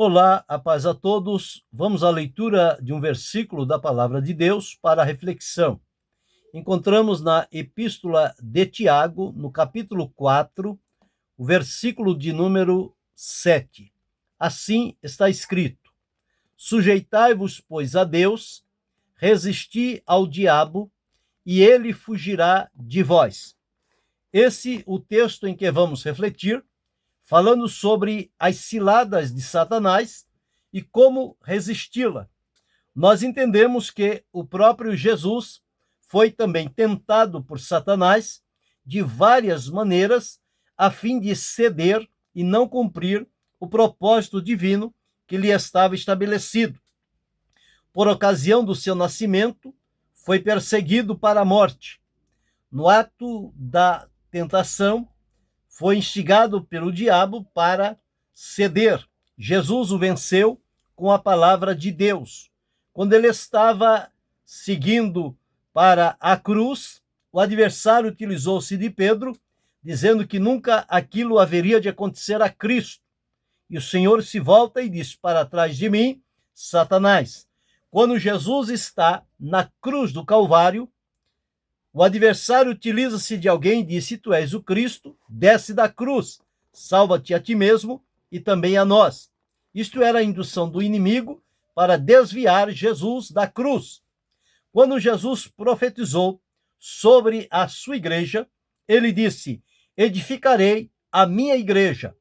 Olá, a paz a todos. Vamos à leitura de um versículo da palavra de Deus para a reflexão. Encontramos na Epístola de Tiago, no capítulo 4, o versículo de número 7. Assim está escrito: Sujeitai-vos, pois, a Deus, resisti ao diabo, e ele fugirá de vós. Esse o texto em que vamos refletir, falando sobre as ciladas de Satanás e como resisti-la. Nós entendemos que o próprio Jesus foi também tentado por Satanás de várias maneiras, a fim de ceder e não cumprir o propósito divino que lhe estava estabelecido. Por ocasião do seu nascimento, foi perseguido para a morte. No ato da tentação, foi instigado pelo diabo para ceder. Jesus o venceu com a palavra de Deus. Quando ele estava seguindo para a cruz, o adversário utilizou-se de Pedro, dizendo que nunca aquilo haveria de acontecer a Cristo. E o Senhor se volta e diz: para trás de mim, Satanás. Quando Jesus está na cruz do Calvário, o adversário utiliza-se de alguém e diz: se tu és o Cristo, desce da cruz, salva-te a ti mesmo e também a nós. Isto era a indução do inimigo para desviar Jesus da cruz. Quando Jesus profetizou sobre a sua igreja, ele disse: edificarei a minha igreja,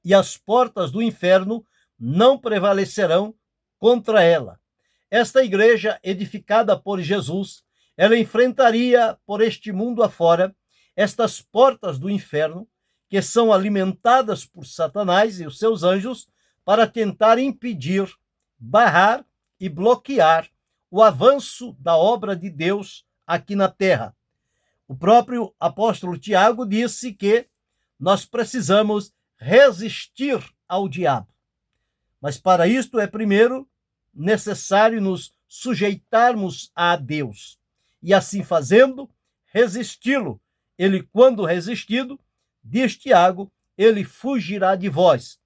e as portas do inferno não prevalecerão contra ela. Esta igreja, edificada por Jesus, ela enfrentaria por este mundo afora estas portas do inferno, que são alimentadas por Satanás e os seus anjos para tentar impedir, barrar e bloquear o avanço da obra de Deus aqui na terra. O próprio apóstolo Tiago disse que nós precisamos resistir ao diabo. Mas para isto é primeiro necessário nos sujeitarmos a Deus. E assim fazendo, resisti-lo. Ele, quando resistido, diz Tiago, ele fugirá de vós.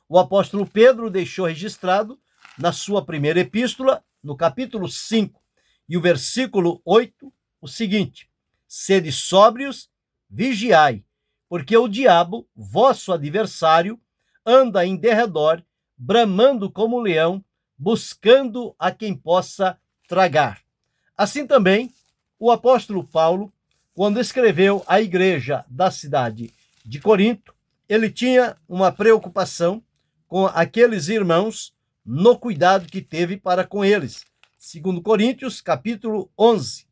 O apóstolo Pedro deixou registrado na sua primeira epístola, no capítulo 5 e o versículo 8, o seguinte: sede sóbrios, vigiai, porque o diabo, vosso adversário, anda em derredor, bramando como leão, buscando a quem possa tragar. Assim também, o apóstolo Paulo, quando escreveu à igreja da cidade de Corinto, ele tinha uma preocupação com aqueles irmãos no cuidado que teve para com eles. 2 Coríntios, capítulo 11.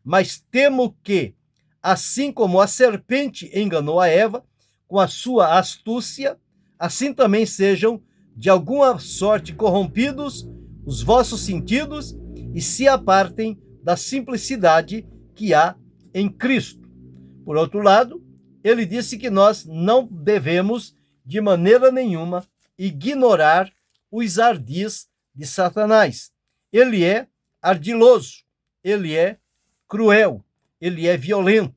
Mas temo que, assim como a serpente enganou a Eva com a sua astúcia, assim também sejam de alguma sorte corrompidos os vossos sentidos e se apartem da simplicidade que há em Cristo. Por outro lado, ele disse que nós não devemos, de maneira nenhuma, ignorar os ardis de Satanás. Ele é ardiloso, ele é cruel, ele é violento.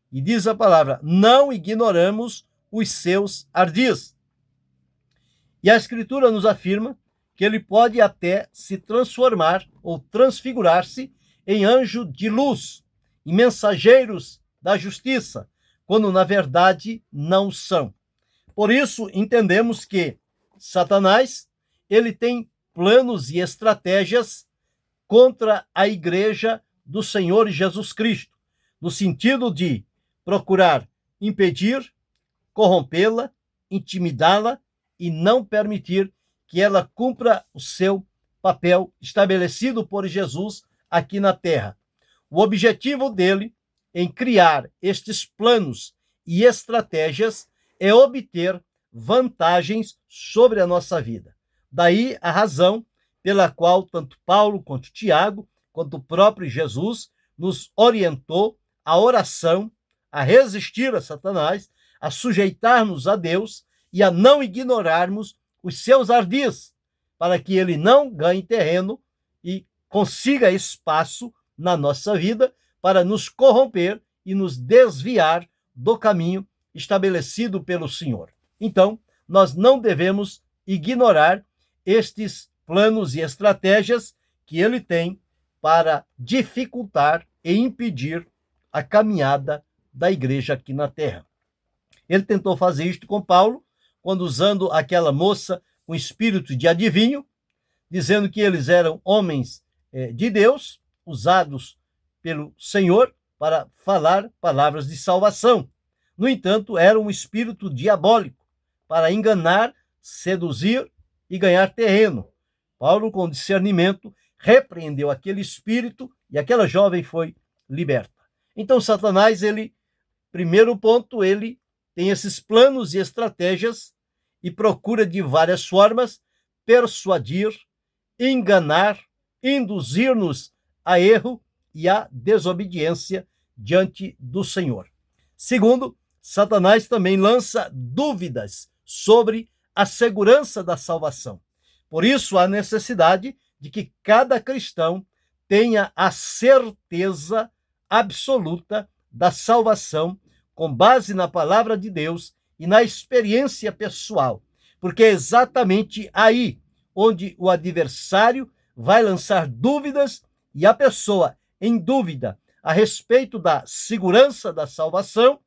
E diz a palavra: não ignoramos os seus ardis. E a Escritura nos afirma que ele pode até se transformar ou transfigurar-se em anjo de luz, em mensageiros da justiça, quando na verdade não são. Por isso entendemos que Satanás, ele tem planos e estratégias contra a igreja do Senhor Jesus Cristo, no sentido de procurar impedir, corrompê-la, intimidá-la e não permitir que ela cumpra o seu papel estabelecido por Jesus aqui na terra. O objetivo dele em criar estes planos e estratégias é obter vantagens sobre a nossa vida. Daí a razão pela qual tanto Paulo quanto Tiago, quanto o próprio Jesus nos orientou à oração, a resistir a Satanás, a sujeitar-nos a Deus e a não ignorarmos os seus ardis, para que ele não ganhe terreno e consiga espaço na nossa vida para nos corromper e nos desviar do caminho estabelecido pelo Senhor. Então, nós não devemos ignorar estes planos e estratégias que ele tem para dificultar e impedir a caminhada da igreja aqui na terra. Ele tentou fazer isto com Paulo, quando usando aquela moça com espírito de adivinho, dizendo que eles eram homens de Deus, usados pelo Senhor para falar palavras de salvação. No entanto, era um espírito diabólico para enganar, seduzir e ganhar terreno. Paulo, com discernimento, repreendeu aquele espírito e aquela jovem foi liberta. Então, Satanás, primeiro ponto, ele tem esses planos e estratégias e procura de várias formas persuadir, enganar, induzir-nos a erro e a desobediência diante do Senhor. Segundo, Satanás também lança dúvidas sobre a segurança da salvação. Por isso, há necessidade de que cada cristão tenha a certeza absoluta da salvação com base na palavra de Deus e na experiência pessoal, porque é exatamente aí onde o adversário vai lançar dúvidas e a pessoa em dúvida a respeito da segurança da salvação,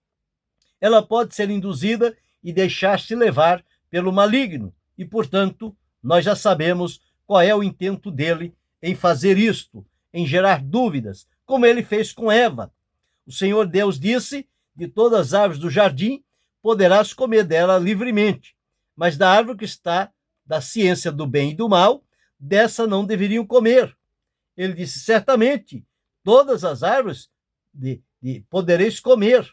ela pode ser induzida e deixar-se levar pelo maligno. E, portanto, nós já sabemos qual é o intento dele em fazer isto, em gerar dúvidas, como ele fez com Eva. O Senhor Deus disse: de todas as árvores do jardim poderás comer dela livremente, mas da árvore que está da ciência do bem e do mal, dessa não deveriam comer. Ele disse: certamente, todas as árvores podereis comer.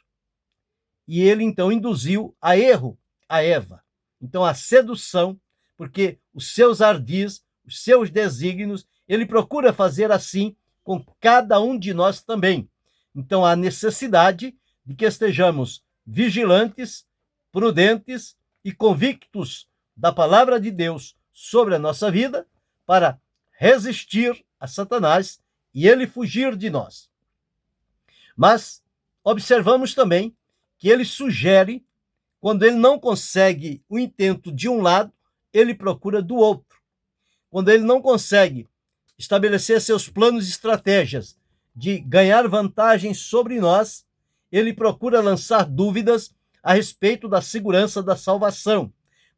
E ele então induziu a erro a Eva. Então a sedução, porque os seus ardis, os seus desígnios, ele procura fazer assim com cada um de nós também. Então há necessidade de que estejamos vigilantes, prudentes e convictos da palavra de Deus sobre a nossa vida para resistir a Satanás e ele fugir de nós. Mas observamos também que ele sugere, quando ele não consegue o intento de um lado, ele procura do outro. Quando ele não consegue estabelecer seus planos e estratégias de ganhar vantagem sobre nós, ele procura lançar dúvidas a respeito da segurança da salvação.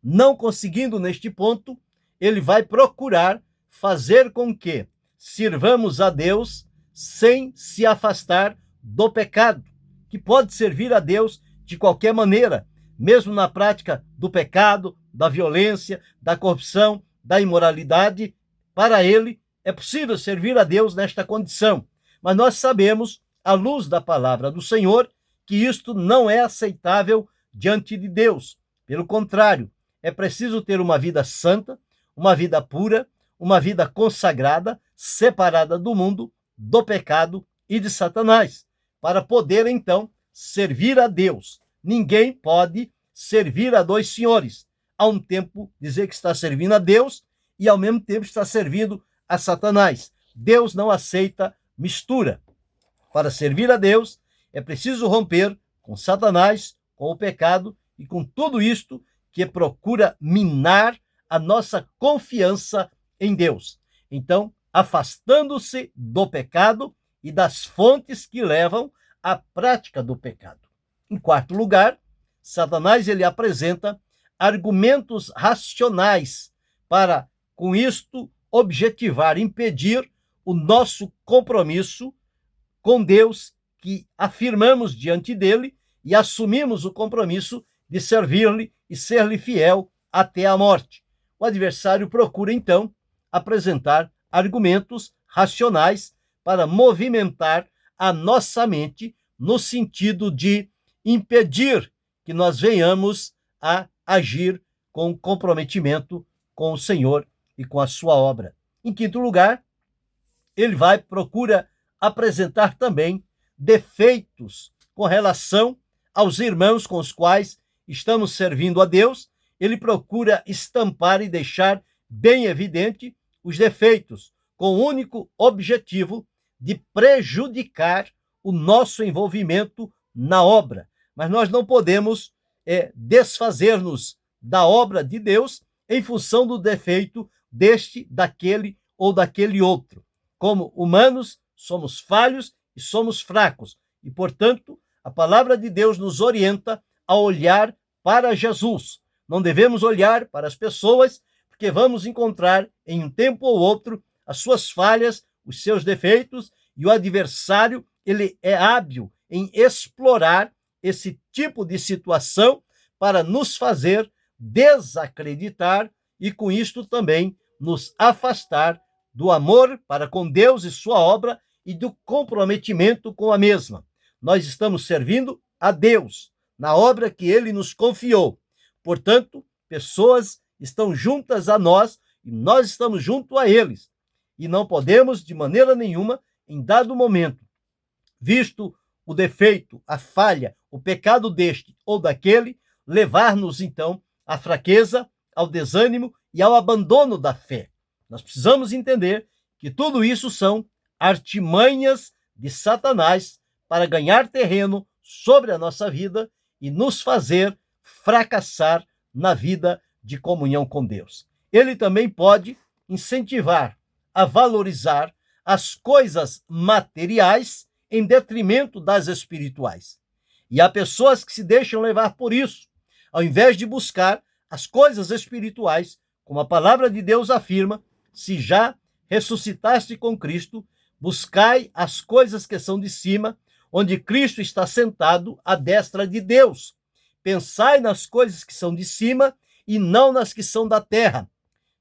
Não conseguindo neste ponto, ele vai procurar fazer com que sirvamos a Deus sem se afastar do pecado, que pode servir a Deus de qualquer maneira, mesmo na prática do pecado, da violência, da corrupção, da imoralidade. Para ele é possível servir a Deus nesta condição, mas nós sabemos, à luz da palavra do Senhor, que isto não é aceitável diante de Deus. Pelo contrário, é preciso ter uma vida santa, uma vida pura, uma vida consagrada, separada do mundo, do pecado e de Satanás, para poder então servir a Deus. Ninguém pode servir a dois senhores. Há um tempo dizer que está servindo a Deus e ao mesmo tempo está servindo a Satanás. Deus não aceita mistura. Para servir a Deus é preciso romper com Satanás, com o pecado e com tudo isto que procura minar a nossa confiança em Deus. Então, afastando-se do pecado e das fontes que levam à prática do pecado. Em quarto lugar, Satanás ele apresenta argumentos racionais para, com isto, objetivar, impedir o nosso compromisso com Deus, que afirmamos diante dele e assumimos o compromisso de servir-lhe e ser-lhe fiel até a morte. O adversário procura, então, apresentar argumentos racionais para movimentar a nossa mente no sentido de impedir que nós venhamos a agir com comprometimento com o Senhor e com a sua obra. Em quinto lugar, ele procura apresentar também defeitos com relação aos irmãos com os quais estamos servindo a Deus. Ele procura estampar e deixar bem evidente os defeitos, com o único objetivo de prejudicar o nosso envolvimento na obra. Mas nós não podemos desfazer-nos da obra de Deus em função do defeito deste, daquele ou daquele outro. Como humanos, somos falhos e somos fracos. E, portanto, a palavra de Deus nos orienta a olhar para Jesus. Não devemos olhar para as pessoas, porque vamos encontrar em um tempo ou outro as suas falhas, os seus defeitos, e o adversário, ele é hábil em explorar esse tipo de situação para nos fazer desacreditar e, com isto, também nos afastar do amor para com Deus e sua obra e do comprometimento com a mesma. Nós estamos servindo a Deus na obra que ele nos confiou. Portanto, pessoas estão juntas a nós e nós estamos junto a eles. E não podemos, de maneira nenhuma, em dado momento, visto o defeito, a falha, o pecado deste ou daquele, levar-nos, então, à fraqueza, ao desânimo e ao abandono da fé. Nós precisamos entender que tudo isso são artimanhas de Satanás para ganhar terreno sobre a nossa vida e nos fazer fracassar na vida de comunhão com Deus. Ele também pode incentivar a valorizar as coisas materiais em detrimento das espirituais. E há pessoas que se deixam levar por isso, ao invés de buscar as coisas espirituais, como a palavra de Deus afirma: se já ressuscitaste com Cristo, buscai as coisas que são de cima, onde Cristo está sentado à destra de Deus. Pensai nas coisas que são de cima e não nas que são da terra.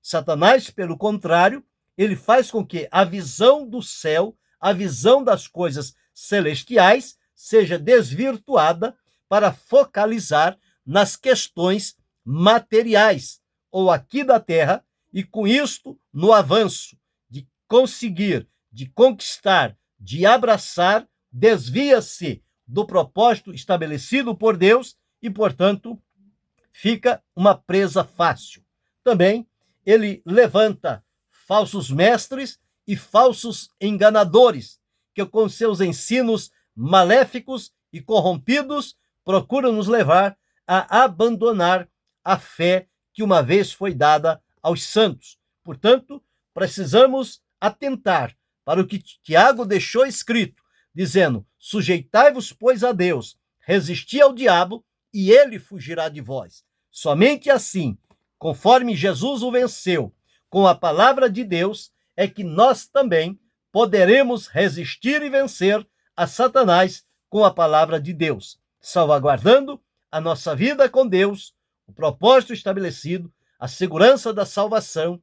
Satanás, pelo contrário, ele faz com que a visão do céu, a visão das coisas celestiais, seja desvirtuada para focalizar nas questões materiais, ou aqui da terra, e com isto, no avanço de conseguir, de conquistar, de abraçar, desvia-se do propósito estabelecido por Deus e, portanto, fica uma presa fácil. Também ele levanta falsos mestres e falsos enganadores, que com seus ensinos maléficos e corrompidos procuram nos levar a abandonar a fé que uma vez foi dada aos santos. Portanto, precisamos atentar para o que Tiago deixou escrito, dizendo: sujeitai-vos, pois, a Deus, resisti ao diabo e ele fugirá de vós. Somente assim, conforme Jesus o venceu com a palavra de Deus, é que nós também poderemos resistir e vencer a Satanás com a palavra de Deus, salvaguardando a nossa vida com Deus, o propósito estabelecido, a segurança da salvação,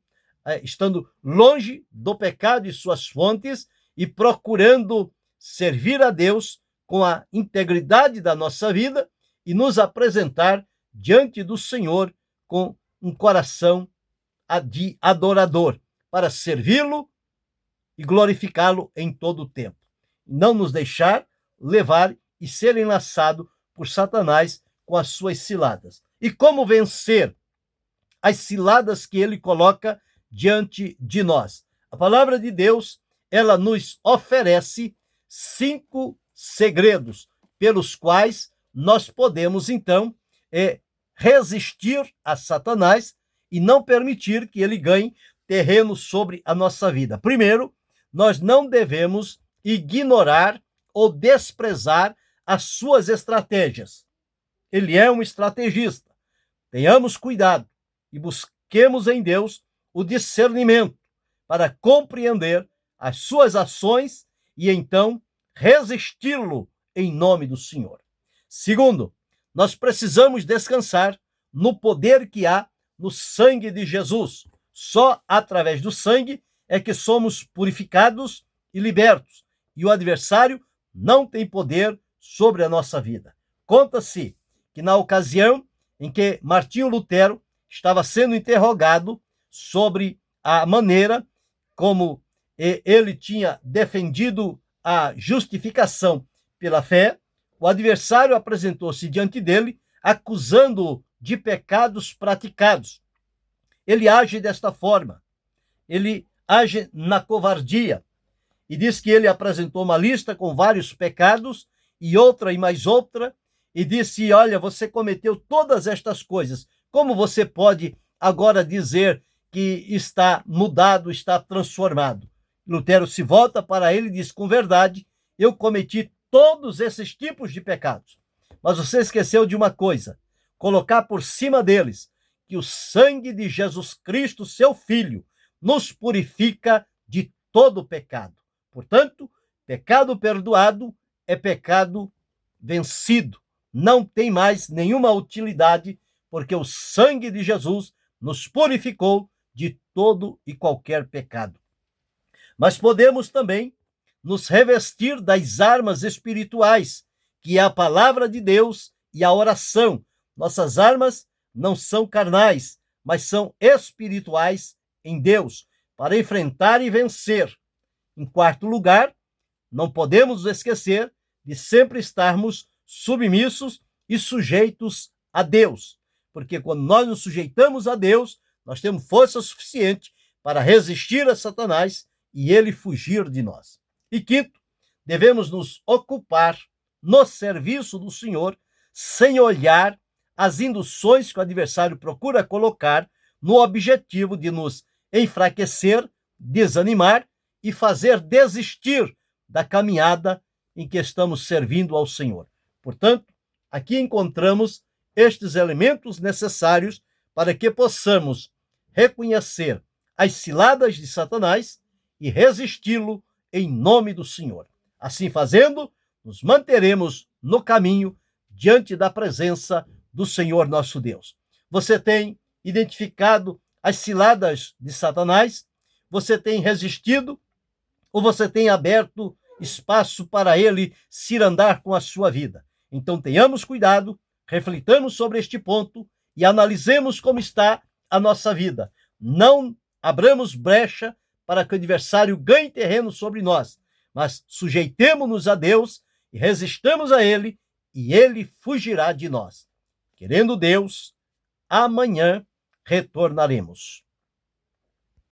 estando longe do pecado e suas fontes e procurando servir a Deus com a integridade da nossa vida e nos apresentar diante do Senhor com um coração de adorador, para servi-lo e glorificá-lo em todo o tempo. Não nos deixar levar e ser enlaçado por Satanás com as suas ciladas. E como vencer as ciladas que ele coloca diante de nós? A palavra de Deus, ela nos oferece 5 segredos pelos quais nós podemos, então, resistir a Satanás e não permitir que ele ganhe terreno sobre a nossa vida. Primeiro, nós não devemos ignorar ou desprezar as suas estratégias. Ele é um estrategista. Tenhamos cuidado e busquemos em Deus o discernimento para compreender as suas ações e então resisti-lo em nome do Senhor. Segundo, nós precisamos descansar no poder que há no sangue de Jesus. Só através do sangue é que somos purificados e libertos, e o adversário não tem poder sobre a nossa vida. Conta-se que na ocasião em que Martinho Lutero estava sendo interrogado sobre a maneira como ele tinha defendido a justificação pela fé, o adversário apresentou-se diante dele, acusando-o de pecados praticados. Ele age desta forma, ele age na covardia, e diz que ele apresentou uma lista com vários pecados, e outra e mais outra, e disse: olha, você cometeu todas estas coisas, como você pode agora dizer que está mudado, está transformado. Lutero se volta para ele e diz: com verdade, eu cometi todos esses tipos de pecados. Mas você esqueceu de uma coisa: colocar por cima deles que o sangue de Jesus Cristo, seu Filho, nos purifica de todo pecado. Portanto, pecado perdoado é pecado vencido. Não tem mais nenhuma utilidade, porque o sangue de Jesus nos purificou de todo e qualquer pecado. Mas podemos também nos revestir das armas espirituais, que é a palavra de Deus e a oração. Nossas armas não são carnais, mas são espirituais em Deus, para enfrentar e vencer. Em quarto lugar, não podemos esquecer de sempre estarmos submissos e sujeitos a Deus, porque quando nós nos sujeitamos a Deus, nós temos força suficiente para resistir a Satanás e ele fugir de nós. E quinto, devemos nos ocupar no serviço do Senhor, sem olhar as induções que o adversário procura colocar no objetivo de nos enfraquecer, desanimar e fazer desistir da caminhada em que estamos servindo ao Senhor. Portanto, aqui encontramos estes elementos necessários para que possamos reconhecer as ciladas de Satanás e resisti-lo em nome do Senhor. Assim fazendo, nos manteremos no caminho diante da presença do Senhor nosso Deus. Você tem identificado as ciladas de Satanás? Você tem resistido? Ou você tem aberto espaço para ele cirandar com a sua vida? Então tenhamos cuidado, reflitamos sobre este ponto e analisemos como está a nossa vida. Não abramos brecha para que o adversário ganhe terreno sobre nós, mas sujeitemo-nos a Deus e resistamos a ele, e ele fugirá de nós. Querendo Deus, amanhã retornaremos.